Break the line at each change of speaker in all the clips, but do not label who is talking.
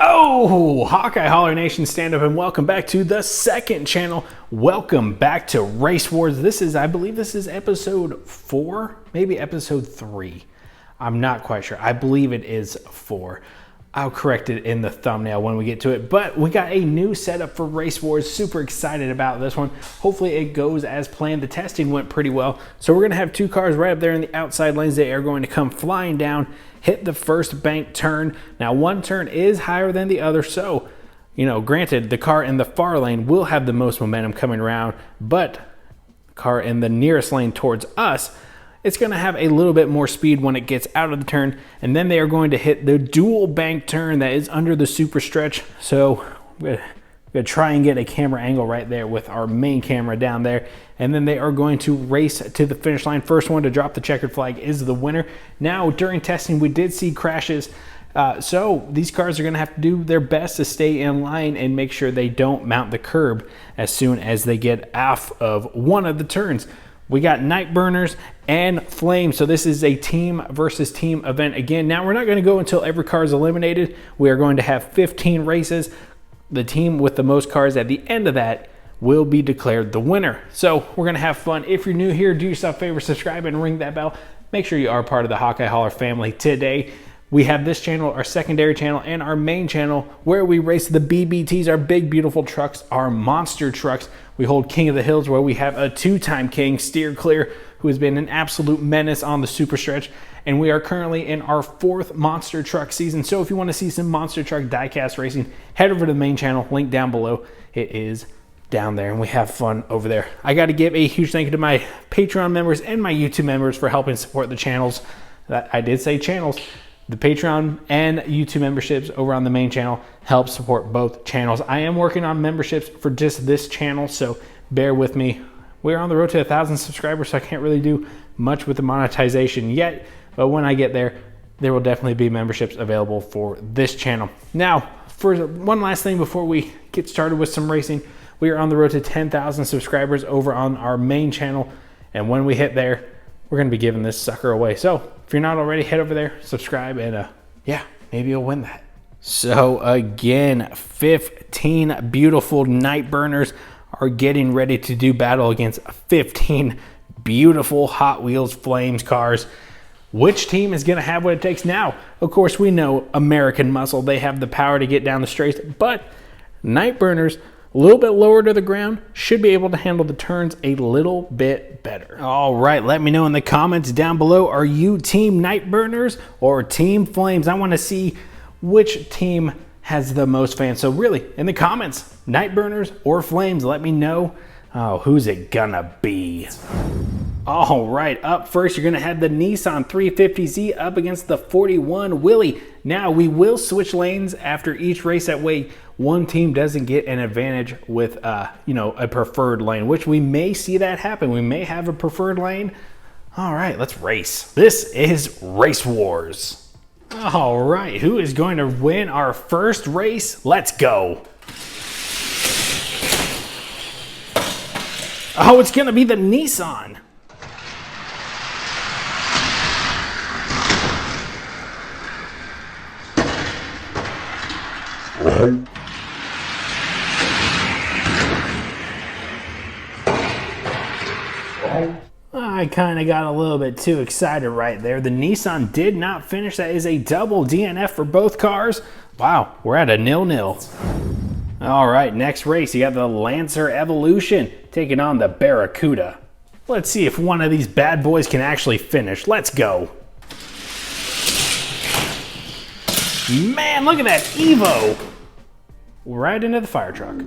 Oh, Hawkeye Holler Nation, stand up and welcome back to the second channel. Welcome back to Race Wars. I believe this is episode 4, maybe episode 3. I'm not quite sure. I believe it is 4. I'll correct it in the thumbnail when we get to it. But we got a new setup for Race Wars. Super excited about this one. Hopefully it goes as planned. The testing went pretty well. So we're going to have two cars right up there in the outside lanes. They are going to come flying down, hit the first bank turn. Now one turn is higher than the other. So, granted, the car in the far lane will have the most momentum coming around. But the car in the nearest lane towards us, it's going to have a little bit more speed when it gets out of the turn, and then they are going to hit the dual bank turn that is under the super stretch. So we're going to try and get a camera angle right there with our main camera down there, and then they are going to race to the finish line. First one to drop the checkered flag is the winner. Now, during testing, we did see crashes, so these cars are going to have to do their best to stay in line and make sure they don't mount the curb as soon as they get off of one of the turns. We got Nightburnerz and Flames, so this is a team versus team event again. Now, we're not going to go until every car is eliminated. We are going to have 15 races. The team with the most cars at the end of that will be declared the winner. So we're going to have fun. If you're new here, do yourself a favor, subscribe and ring that bell. Make sure you are part of the Hawkeye Holler family today. We have this channel, our secondary channel, and our main channel where we race the BBTs, our big, beautiful trucks, our monster trucks. We hold King of the Hills, where we have a two-time king, Steer Clear, who has been an absolute menace on the super stretch. And we are currently in our 4th monster truck season. So if you want to see some monster truck diecast racing, head over to the main channel, link down below. It is down there, and we have fun over there. I got to give a huge thank you to my Patreon members and my YouTube members for helping support the channels. I did say channels. The Patreon and YouTube memberships over on the main channel help support both channels. I am working on memberships for just this channel, so bear with me. We're on the road to 1,000 subscribers, so I can't really do much with the monetization yet, but when I get there, there will definitely be memberships available for this channel. Now, for one last thing before we get started with some racing, we are on the road to 10,000 subscribers over on our main channel, and when we hit there, we're going to be giving this sucker away. So if you're not already, head over there, subscribe, and yeah, maybe you'll win that. So again, 15 beautiful Nightburnerz are getting ready to do battle against 15 beautiful Hot Wheels Flames cars. Which team is going to have what it takes? Now, of course, we know American Muscle. They have the power to get down the straights, but Nightburnerz, a little bit lower to the ground, should be able to handle the turns a little bit better. All right, let me know in the comments down below, are you Team Nightburnerz or Team Flames? I want to see which team has the most fans. So really, in the comments, Nightburnerz or Flames, let me know. Oh, who's it gonna be? All right, up first, you're gonna have the Nissan 350Z up against the 41 Willie. Now, we will switch lanes after each race. That way, one team doesn't get an advantage with, a preferred lane, which we may see that happen. We may have a preferred lane. All right, let's race. This is Race Wars. All right, who is going to win our first race? Let's go. Oh, it's gonna be the Nissan. I kind of got a little bit too excited right there. The Nissan did not finish. That is a double DNF for both cars. Wow, we're at a 0-0. All right, next race, you got the Lancer Evolution taking on the Barracuda. Let's see if one of these bad boys can actually finish. Let's go. Man, look at that Evo. Right into the fire truck.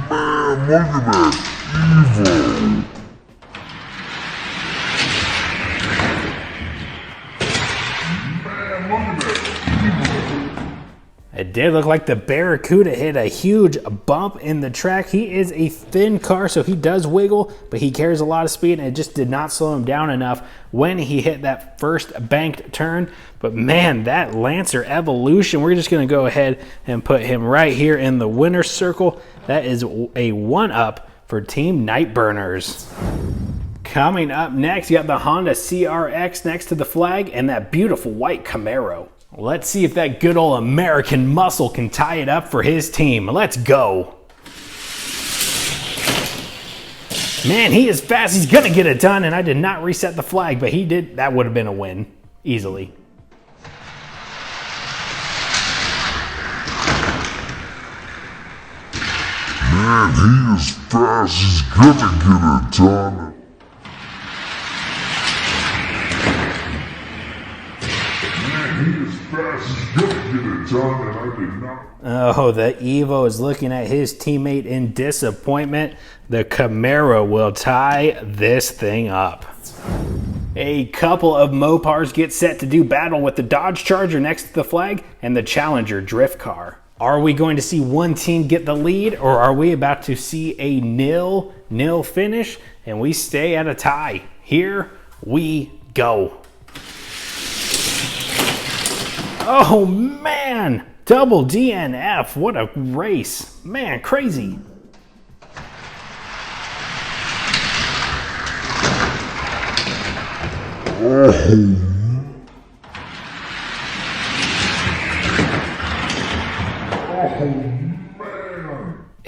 Man, look at that Evo.
It did look like the Barracuda hit a huge bump in the track. He is a thin car, so he does wiggle, but he carries a lot of speed, and it just did not slow him down enough when he hit that first banked turn. But man, that Lancer Evolution, we're just going to go ahead and put him right here in the winner's circle. That is a 1-up for Team Nightburnerz. Coming up next, you got the Honda CRX next to the flag and that beautiful white Camaro. Let's see if that good old American muscle can tie it up for his team. Let's go. Man, he is fast. He's going to get it done, and I did not reset the flag, but he did. That would have been a win, easily.
Man, he is fast. He's gonna get it done. Man, he is fast. He's gonna get it done, and I did not.
Oh, the Evo is looking at his teammate in disappointment. The Camaro will tie this thing up. A couple of Mopars get set to do battle with the Dodge Charger next to the flag and the Challenger drift car. Are we going to see one team get the lead, or are we about to see a 0-0 finish and we stay at a tie? Here we go. Oh man, double DNF, what a race. Man, crazy.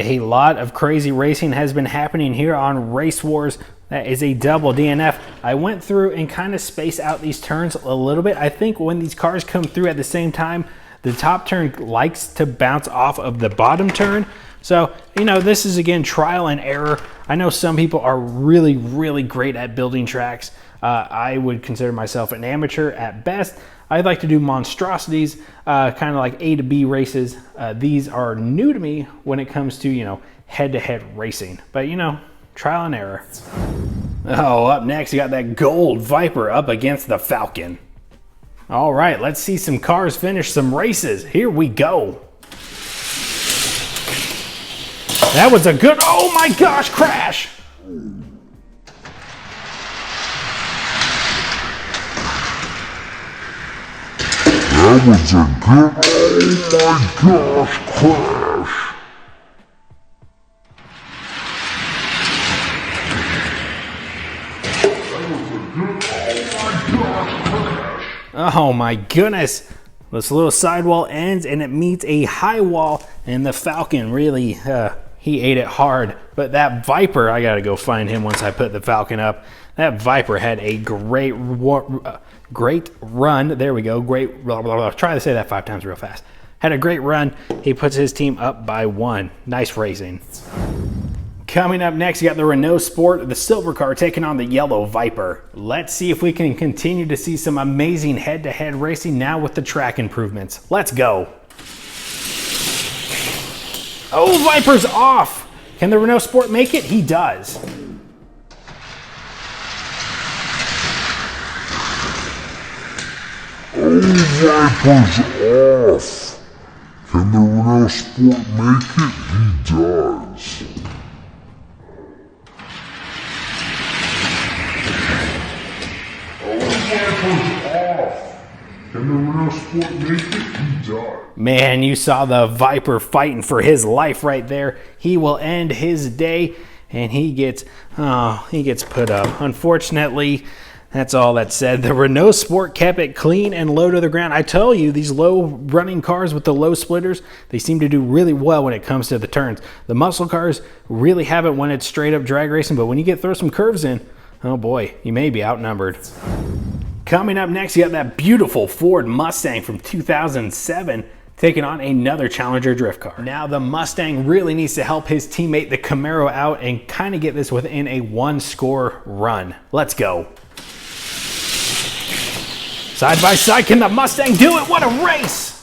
A lot of crazy racing has been happening here on Race Wars. That is a double DNF. I went through and kind of spaced out these turns a little bit. I think when these cars come through at the same time, the top turn likes to bounce off of the bottom turn. So, you know, this is again trial and error. I know some people are really, really great at building tracks. I would consider myself an amateur at best. I'd like to do monstrosities, kind of like A to B races. These are new to me when it comes to, you know, head-to-head racing. But, you know, trial and error. Oh, up next, you got that gold Viper up against the Falcon. All right, let's see some cars finish some races. Here we go. That was a good, oh my gosh, crash.
That was a good, oh my gosh, crash.
Oh my goodness. This little sidewall ends and it meets a high wall, and the Falcon really, he ate it hard. But that Viper, I gotta go find him once I put the Falcon up. That Viper had a great run. There we go. Great. Blah, blah, blah. Try to say that 5 times real fast. Had a great run. He puts his team up by 1. Nice racing. Coming up next, you got the Renault Sport, the silver car, taking on the yellow Viper. Let's see if we can continue to see some amazing head-to-head racing now with the track improvements. Let's go. Oh, Viper's off. Can the Renault Sport make it? He does.
Oh, Viper's off. Can the Renault Sport make it? He does. Can the Renault Sport make it? He does.
Man, you saw the Viper fighting for his life right there. He will end his day, and he gets put up. Unfortunately, that's all that said. The Renault Sport kept it clean and low to the ground. I tell you, these low running cars with the low splitters, they seem to do really well when it comes to the turns. The muscle cars really haven't when it's straight up drag racing, but when you throw some curves in, oh boy, you may be outnumbered. Coming up next, you got that beautiful Ford Mustang from 2007 taking on another Challenger drift car. Now the Mustang really needs to help his teammate, the Camaro, out and kind of get this within a 1-score run. Let's go. Side by side, can the Mustang do it? What a race!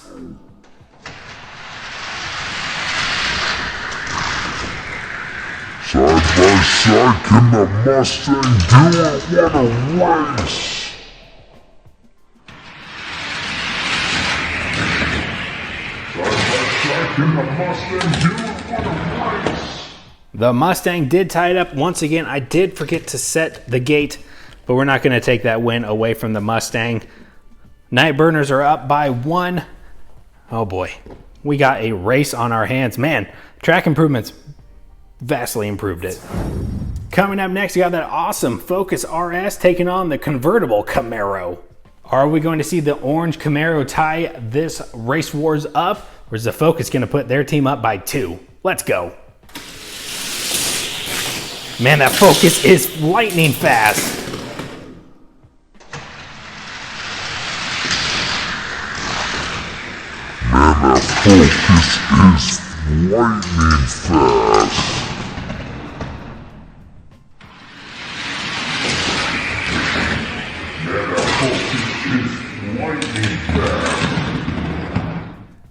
Side by side, can the Mustang do it? What a race! Can the Mustang do it? What a race!
The Mustang did tie it up. Once again, I did forget to set the gate, but we're not going to take that win away from the Mustang. Nightburnerz are up by 1. Oh boy, we got a race on our hands. Man, track improvements vastly improved it. Coming up next, you got that awesome Focus RS taking on the convertible Camaro. Are we going to see the orange Camaro tie this Race Wars up, or is the Focus going to put their team up by 2? Let's go. Man, that Focus is lightning fast.
Man, that Focus is lightning fast.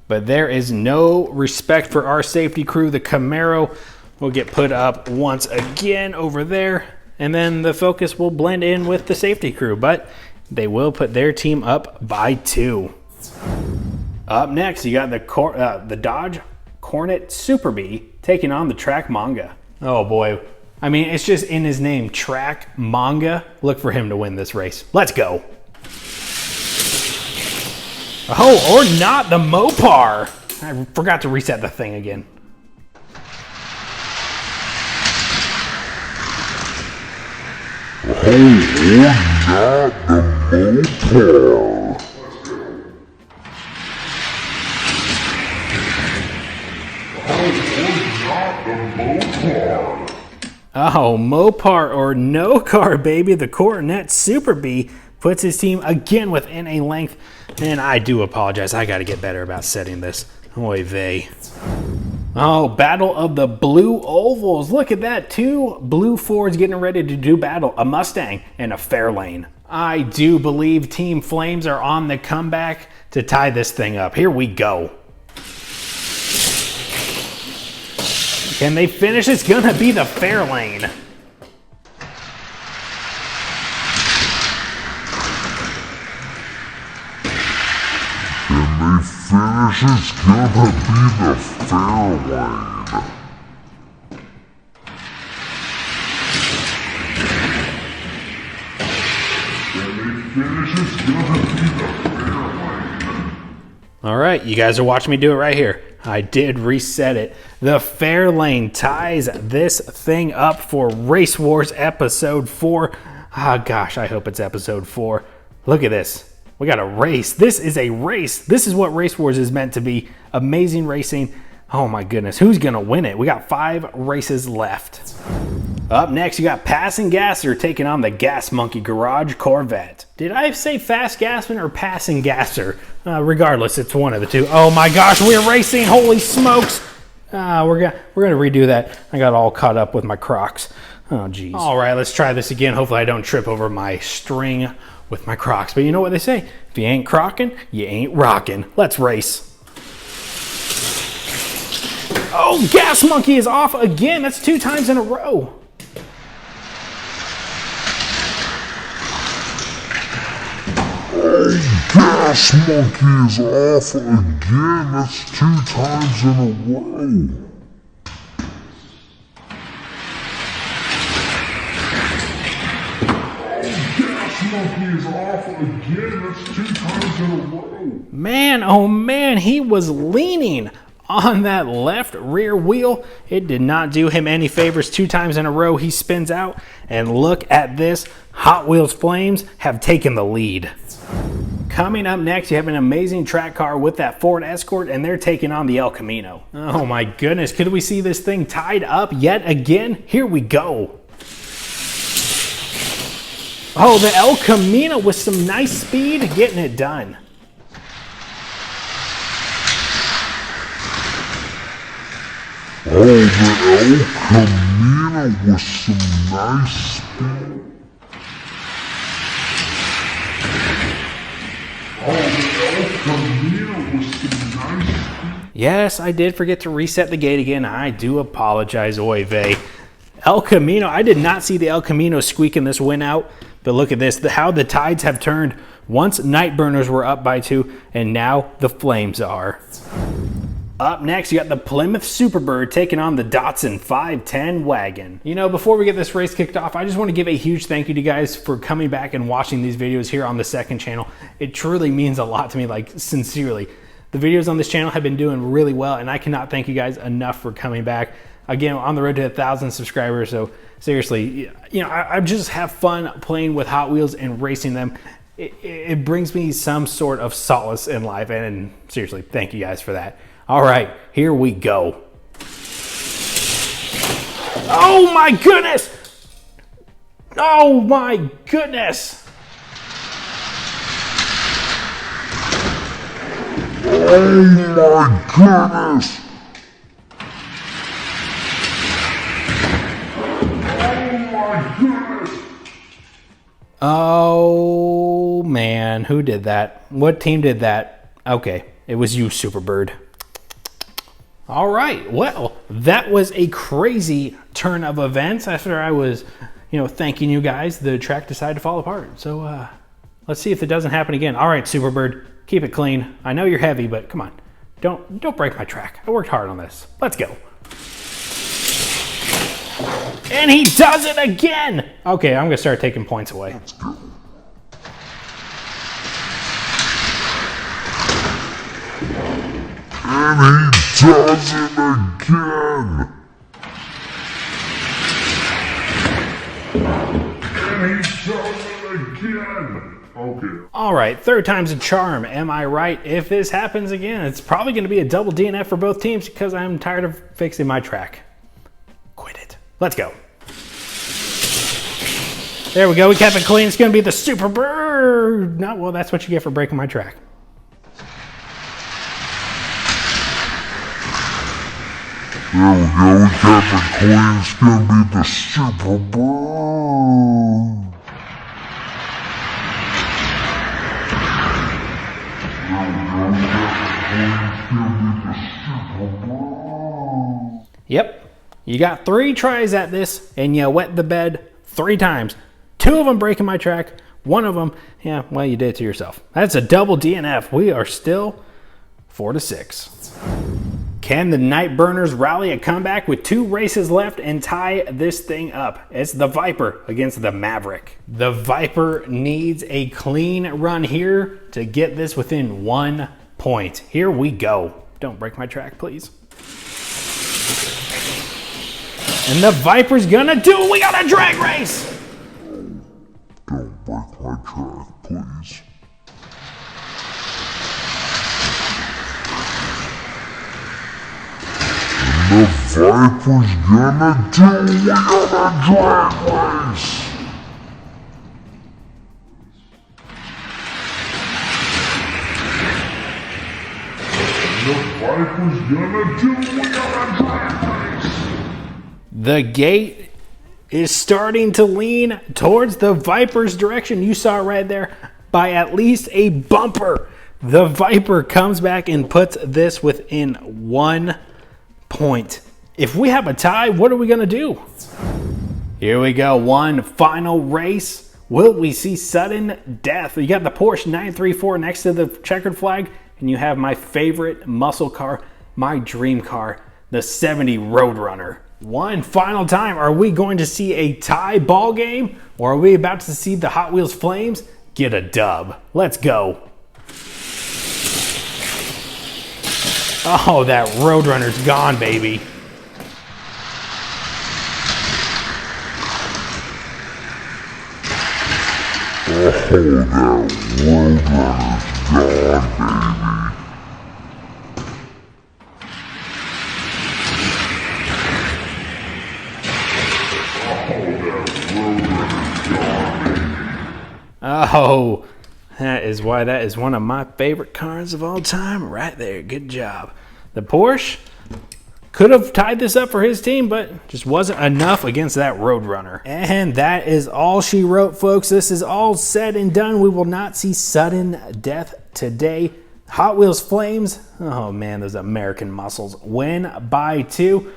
But there is no respect for our safety crew. The Camaro will get put up once again over there, and then the Focus will blend in with the safety crew, but they will put their team up by 2. Up next, you got the Dodge Cornet Super Bee taking on the Track Manga. Oh boy. I mean, it's just in his name, Track Manga. Look for him to win this race. Let's go. Oh, or not, the Mopar. I forgot to reset the thing again.
Oh, or not the Mopar.
Oh, Mopar or no car, baby. The Cornet Super Bee puts his team again within a length. And I do apologize. I got to get better about setting this. Oy vey. Oh, battle of the blue ovals. Look at that. 2 blue Fords getting ready to do battle. A Mustang and a Fairlane. I do believe Team Flames are on the comeback to tie this thing up. Here we go. Can they finish? It's going to be the Fairlane.
Can they finish? It's going to be the Fairlane. Can they finish? It's going to be the Fairlane.
All right, you guys are watching me do it right here. I did reset it. The Fairlane ties this thing up for Race Wars episode 4. Ah, gosh, I hope it's episode 4. Look at this. We got a race. This is a race. This is what Race Wars is meant to be. Amazing racing. Oh my goodness, who's gonna win it? We got 5 races left. Up next, you got Passing Gasser taking on the Gas Monkey Garage Corvette. Did I say Fast Gassman or Passing Gasser? Regardless, it's one of the two. Oh my gosh, we're racing, holy smokes. We're gonna redo that. I got all caught up with my Crocs. Oh geez. All right, let's try this again. Hopefully I don't trip over my string with my Crocs. But you know what they say? If you ain't crocking, you ain't rocking. Let's race. Oh, Gas Monkey is off again. That's 2 times in a row.
Oh, Gas Monkey is off again. That's 2 times in a row. Monkey is off again. That's 2 times in a row.
Man, oh man, he was leaning on that left rear wheel. It did not do him any favors. 2 times in a row he spins out, and look at this. Hot Wheels Flames have taken the lead. Coming up next, you have an amazing track car with that Ford Escort, and they're taking on the El Camino. Oh my goodness, could we see this thing tied up yet again? Here we go. Oh, the El Camino with some nice speed, getting it done.
Oh, the El Camino with some nice speed. Oh, the El Camino with some nice speed.
Yes, I did forget to reset the gate again. I do apologize, oy vey. El Camino, I did not see the El Camino squeaking this win out. But look at this, how the tides have turned. Once Nightburnerz were up by 2, and now the Flames are. Up next, you got the Plymouth Superbird taking on the Datsun 510 wagon. You know, before we get this race kicked off, I just want to give a huge thank you to you guys for coming back and watching these videos here on the second channel. It truly means a lot to me, like sincerely. The videos on this channel have been doing really well, and I cannot thank you guys enough for coming back. again, on the road to 1,000 subscribers. So seriously, you know, I just have fun playing with Hot Wheels and racing them. It brings me some sort of solace in life, and seriously, thank you guys for that. All right, here we go. Oh my goodness! Oh my goodness!
Oh my goodness!
Oh man, who did that? What team did that? Okay, it was you, Superbird. All right, well, that was a crazy turn of events. After I was, you know, thanking you guys, the track decided to fall apart. So let's see if it doesn't happen again. All right, Superbird, keep it clean. I know you're heavy, but come on, don't break my track. I worked hard on this. Let's go. And he does it again! Okay, I'm gonna start taking points away.
Let's go. And he does it again! And he does it again! Okay.
Alright, third time's a charm, am I right? If this happens again, it's probably gonna be a double DNF for both teams because I'm tired of fixing my track. Quit it. Let's go. There we go. We kept it clean. It's going to be the Superbird. No, well, that's what you get for breaking my track.
There we go. We kept it clean. It's going to be the Superbird. There we go. We kept it clean. It's going to be the Superbird.
Yep. You got 3 tries at this, and you wet the bed 3 times. 2 of them breaking my track. 1 of them, yeah, well, you did it to yourself. That's a double DNF. We are still 4-6. Can the Nightburnerz rally a comeback with 2 races left and tie this thing up? It's the Viper against the Maverick. The Viper needs a clean run here to get this within 1 point. Here we go. Don't break my track, please. And the Viper's gonna do it. We got a drag race.
Don't break my track, please. And the Viper's gonna do it. We got a drag race. And the Viper's gonna do it. We got a drag race.
The gate is starting to lean towards the Viper's direction. You saw it right there by at least a bumper. The Viper comes back and puts this within 1 point. If we have a tie, what are we going to do? Here we go. One final race. Will we see sudden death? You got the Porsche 934 next to the checkered flag, and you have my favorite muscle car, my dream car, the 70 Roadrunner. One final time, are we going to see a tie ball game, or are we about to see the Hot Wheels Flames get a dub? Let's go. Oh, that Roadrunner's gone, baby.
Oh, that Roadrunner's gone, baby.
Oh, that is why that is one of my favorite cars of all time right there. Good job. The Porsche could have tied this up for his team, but just wasn't enough against that Roadrunner. And that is all she wrote, folks. This is all said and done. We will not see sudden death today. Hot Wheels Flames, oh man, those American muscles, win by 2.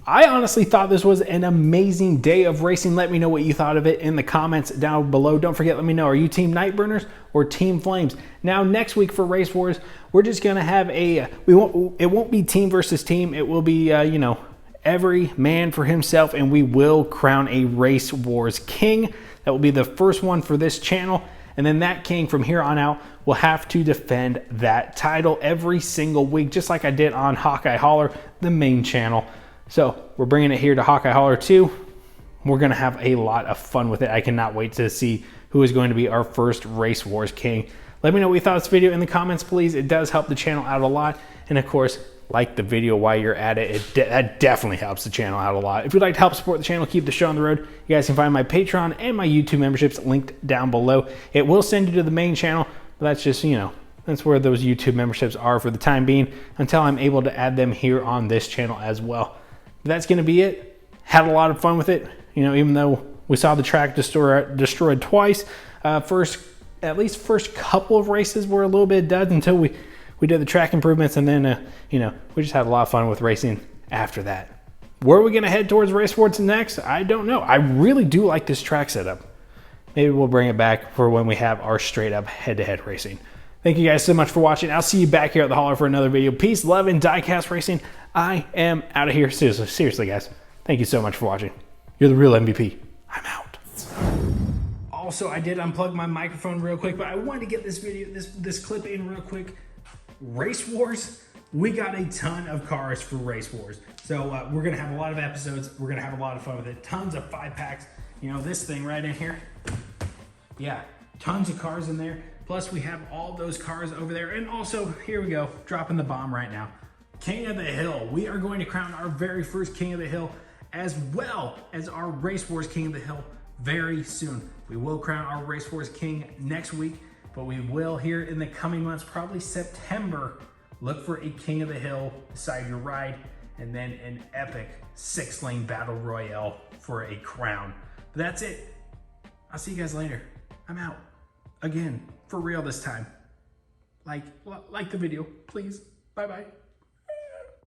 I honestly thought this was an amazing day of racing. Let me know what you thought of it in the comments down below. Don't forget, let me know, are you Team Nightburnerz or Team Flames? Now, next week for Race Wars, we're just going to have it won't be team versus team. It will be, every man for himself, and we will crown a Race Wars king. That will be the first one for this channel. And then that king from here on out will have to defend that title every single week, just like I did on Hawkeye Holler, the main channel. So we're bringing it here to Hawkeye Hauler 2. We're going to have a lot of fun with it. I cannot wait to see who is going to be our first Race Wars King. Let me know what you thought of this video in the comments, please. It does help the channel out a lot. And of course, like the video while you're at it. That definitely helps the channel out a lot. If you'd like to help support the channel, keep the show on the road, you guys can find my Patreon and my YouTube memberships linked down below. It will send you to the main channel, but that's just, you know, that's where those YouTube memberships are for the time being until I'm able to add them here on this channel as well. But that's going to be it. Had a lot of fun with it. You know, even though we saw the track destroyed twice, at least first couple of races were a little bit duds until we did the track improvements, and then, you know, we just had a lot of fun with racing after that. Where are we going to head towards Race Wars next? I don't know. I really do like this track setup. Maybe we'll bring it back for when we have our straight up head-to-head racing. Thank you guys so much for watching. I'll see you back here at the hauler for another video. Peace, love, and diecast racing. I am out of here. Seriously, guys. Thank you so much for watching. You're the real MVP. I'm out. Also, I did unplug my microphone real quick, but I wanted to get this video, this clip in real quick. Race Wars, we got a ton of cars for Race Wars. So we're gonna have a lot of episodes. We're gonna have a lot of fun with it. Tons of 5-packs. You know, this thing right in here. Yeah, tons of cars in there. Plus we have all those cars over there. And also, here we go, dropping the bomb right now. King of the Hill. We are going to crown our very first King of the Hill, as well as our Race Wars King of the Hill very soon. We will crown our Race Wars King next week, but we will here in the coming months, probably September, look for a King of the Hill Decide Your Ride, and then an epic 6-lane battle royale for a crown. But that's it. I'll see you guys later. I'm out. Again, for real this time. Like the video, please. Bye-bye.